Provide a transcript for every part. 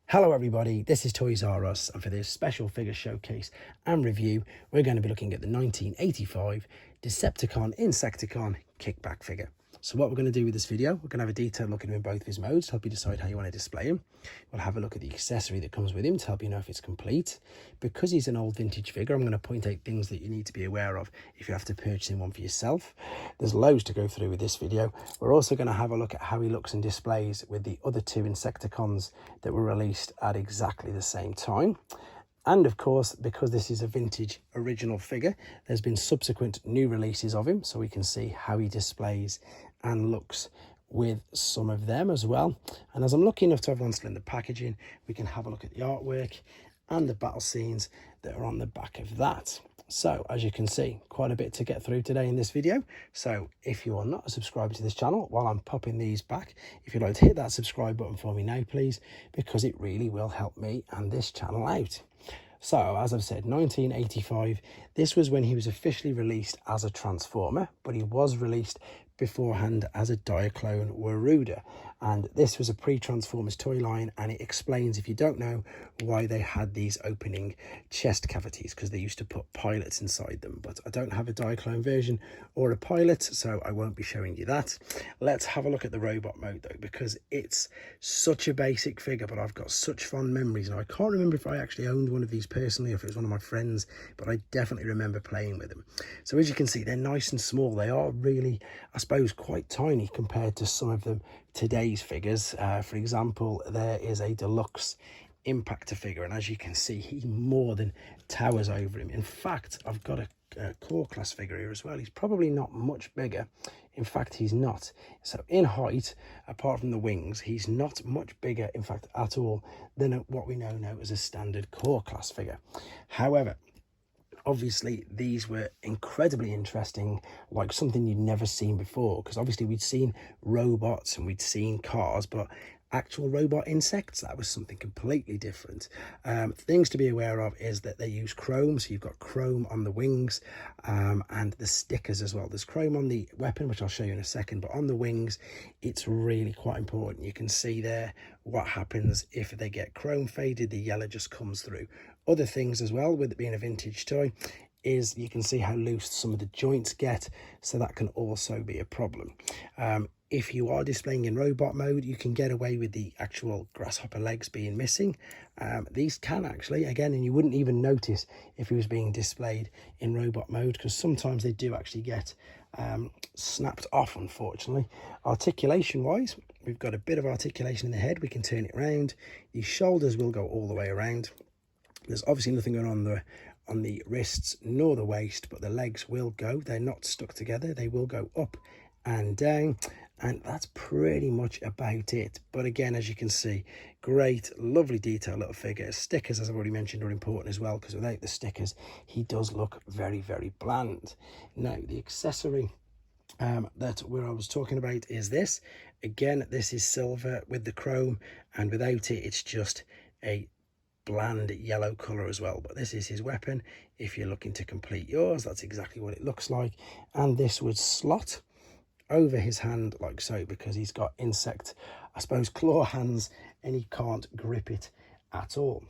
Hello everybody, this is Toys R Us, and for this special figure showcase and review we're going to be looking at the 1985 Decepticon Insecticon Kickback figure. So what we're going to do with this video, we're going to have a detailed look at him in both of his modes to help you decide how you want to display him. We'll have a look at the accessory that comes with him to help you know if it's complete. Because he's an old vintage figure, I'm going to point out things that you need to be aware of if you have to purchase one for yourself. There's loads to go through with this video. We're also going to have a look at how he looks and displays with the other two Insecticons that were released at exactly the same time. And of course, because this is a vintage original figure, there's been subsequent new releases of him, so we can see how he displays and looks with some of them as well. And as I'm lucky enough to have one still in the packaging, we can have a look at the artwork and the battle scenes that are on the back of that. So as you can see, quite a bit to get through today in this video. So if you are not a subscriber to this channel, while I'm popping these back, if you'd like to hit that subscribe button for me now, please, because it really will help me and this channel out. So, as I've said, 1985, this was when he was officially released as a Transformer, but he was released beforehand as a Diaclone Waruda. And this was a pre-Transformers toy line, and it explains, if you don't know, why they had these opening chest cavities, because they used to put pilots inside them. But I don't have a Diaclone version or a pilot, so I won't be showing you that. Let's have a look at the robot mode, though, because it's such a basic figure, but I've got such fond memories. And I can't remember if I actually owned one of these personally, or if it was one of my friends, but I definitely remember playing with them. So as you can see, they're nice and small. They are really, I suppose, quite tiny compared to some of them today's figures. For example, there is a deluxe Impactor figure, and as you can see, he more than towers over him. In fact, I've got a core class figure here as well. He's probably not much bigger. In fact, he's not. So in height, apart from the wings, he's not much bigger, in fact, at all, than what we know now as a standard core class figure. However, obviously these were incredibly interesting, like something you'd never seen before, because obviously we'd seen robots and we'd seen cars, but actual robot insects, that was something completely different. Things to be aware of is that they use chrome, so you've got chrome on the wings and the stickers as well. There's chrome on the weapon, which I'll show you in a second, but on the wings it's really quite important. You can see there what happens if they get chrome faded, the yellow just comes through. Other things as well, with it being a vintage toy, is you can see how loose some of the joints get, so that can also be a problem. If you are displaying in robot mode, you can get away with the actual Grasshopper legs being missing. These can actually, again, and you wouldn't even notice if he was being displayed in robot mode, because sometimes they do actually get snapped off, unfortunately. Articulation wise, we've got a bit of articulation in the head. We can turn it around. The shoulders will go all the way around. There's obviously nothing going on the wrists nor the waist, but the legs will go. They're not stuck together. They will go up and down, and that's pretty much about it. But again, as you can see, great, lovely detail little figure. Stickers, as I've already mentioned, are important as well, because without the stickers, he does look very, very bland. Now, the accessory that I was talking about is this. Again, this is silver with the chrome, and without it, it's just a bland yellow color as well. But this is his weapon. If you're looking to complete yours, that's exactly what it looks like. And this would slot over his hand like so, because he's got insect, I suppose, claw hands, and he can't grip it at all.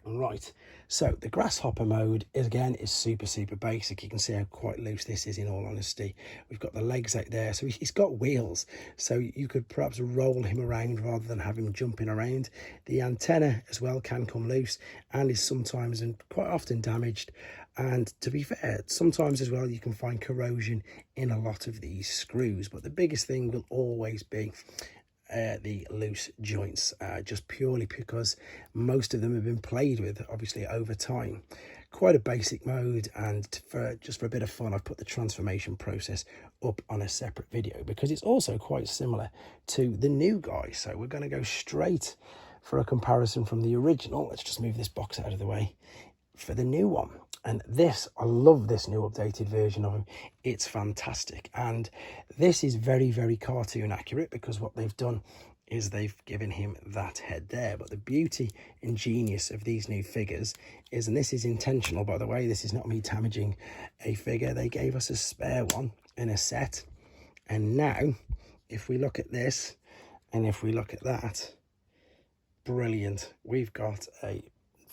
Right, so the Grasshopper mode is super basic. You can see how quite loose this is, in all honesty. We've got the legs out there, so he's got wheels, so you could perhaps roll him around rather than have him jumping around. The antenna as well can come loose and is sometimes and quite often damaged. And to be fair, sometimes as well you can find corrosion in a lot of these screws, but the biggest thing will always be the loose joints, just purely because most of them have been played with, obviously, over time. Quite a basic mode, and just for a bit of fun, I've put the transformation process up on a separate video, because it's also quite similar to the new guy. So we're going to go straight for a comparison from the original. Let's just move this box out of the way for the new one. And this, I love this new updated version of him. It's fantastic. And this is very, very cartoon accurate, because what they've done is they've given him that head there. But the beauty and genius of these new figures is, and this is intentional, by the way, this is not me damaging a figure. They gave us a spare one in a set. And now, if we look at this, and if we look at that, brilliant. We've got a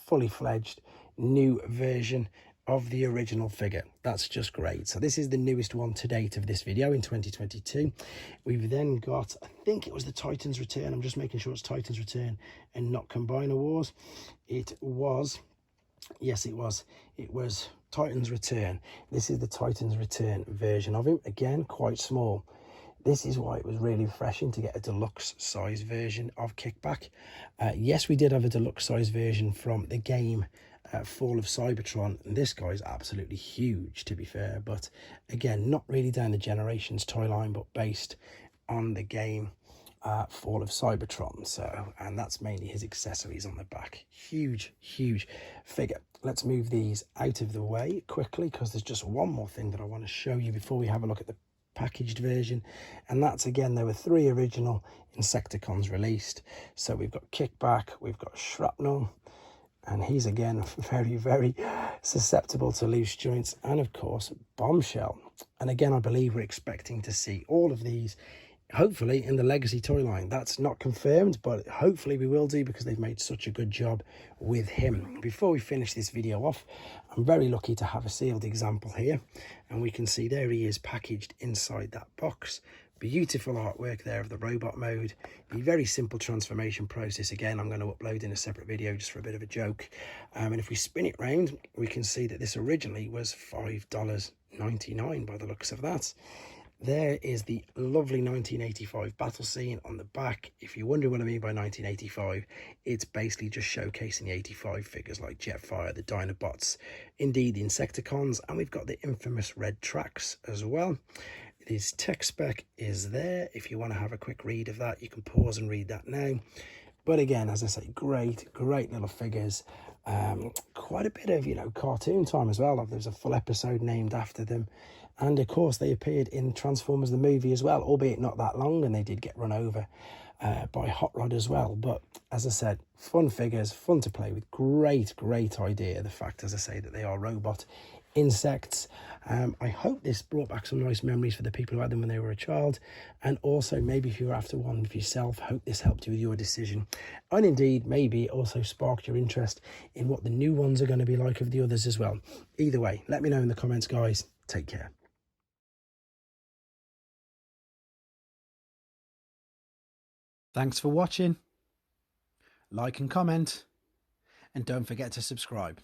fully fledged new version of the original figure. That's just great. So this is the newest one to date of this video in 2022. We've then got, I think it was the Titans Return. I'm just making sure it's Titans Return and not Combiner Wars. It was, yes, it was Titans Return. This is the Titans Return version of him. Again, quite small. This is why it was really refreshing to get a deluxe size version of Kickback. Yes, we did have a deluxe size version from the game Fall of Cybertron, and this guy's absolutely huge, to be fair, but again, not really down the Generations toy line, but based on the game Fall of Cybertron. So, and that's mainly his accessories on the back. Huge figure. Let's move these out of the way quickly, because there's just one more thing that I want to show you before we have a look at the packaged version, and that's, again, there were 3 original insecticons released. So we've got Kickback, we've got Shrapnel, and he's again very susceptible to loose joints, and of course Bombshell. And again, I believe we're expecting to see all of these hopefully in the Legacy toy line. That's not confirmed, but hopefully we will do, because they've made such a good job with him. Before we finish this video off, I'm very lucky to have a sealed example here, and we can see there he is packaged inside that box. Beautiful artwork there of the robot mode. The very simple transformation process. Again, I'm going to upload in a separate video just for a bit of a joke. And if we spin it round, we can see that this originally was $5.99 by the looks of that. There is the lovely 1985 battle scene on the back. If you wonder what I mean by 1985, it's basically just showcasing the 85 figures like Jetfire, the Dinobots, indeed the Insecticons, and we've got the infamous red tracks as well. His tech spec is there. If you want to have a quick read of that, you can pause and read that now. But again, as I say, great little figures. Quite a bit of, you know, cartoon time as well. There's a full episode named after them. And of course, they appeared in Transformers the movie as well, albeit not that long, and they did get run over by Hot Rod as well. But as I said, fun figures, fun to play with. Great idea. The fact, as I say, that they are robot insects. I hope this brought back some nice memories for the people who had them when they were a child, and also maybe if you're after one for yourself, hope this helped you with your decision, and indeed maybe it also sparked your interest in what the new ones are going to be like of the others as well. Either way, let me know in the comments, guys. Take care. Thanks for watching. Like and comment, and don't forget to subscribe.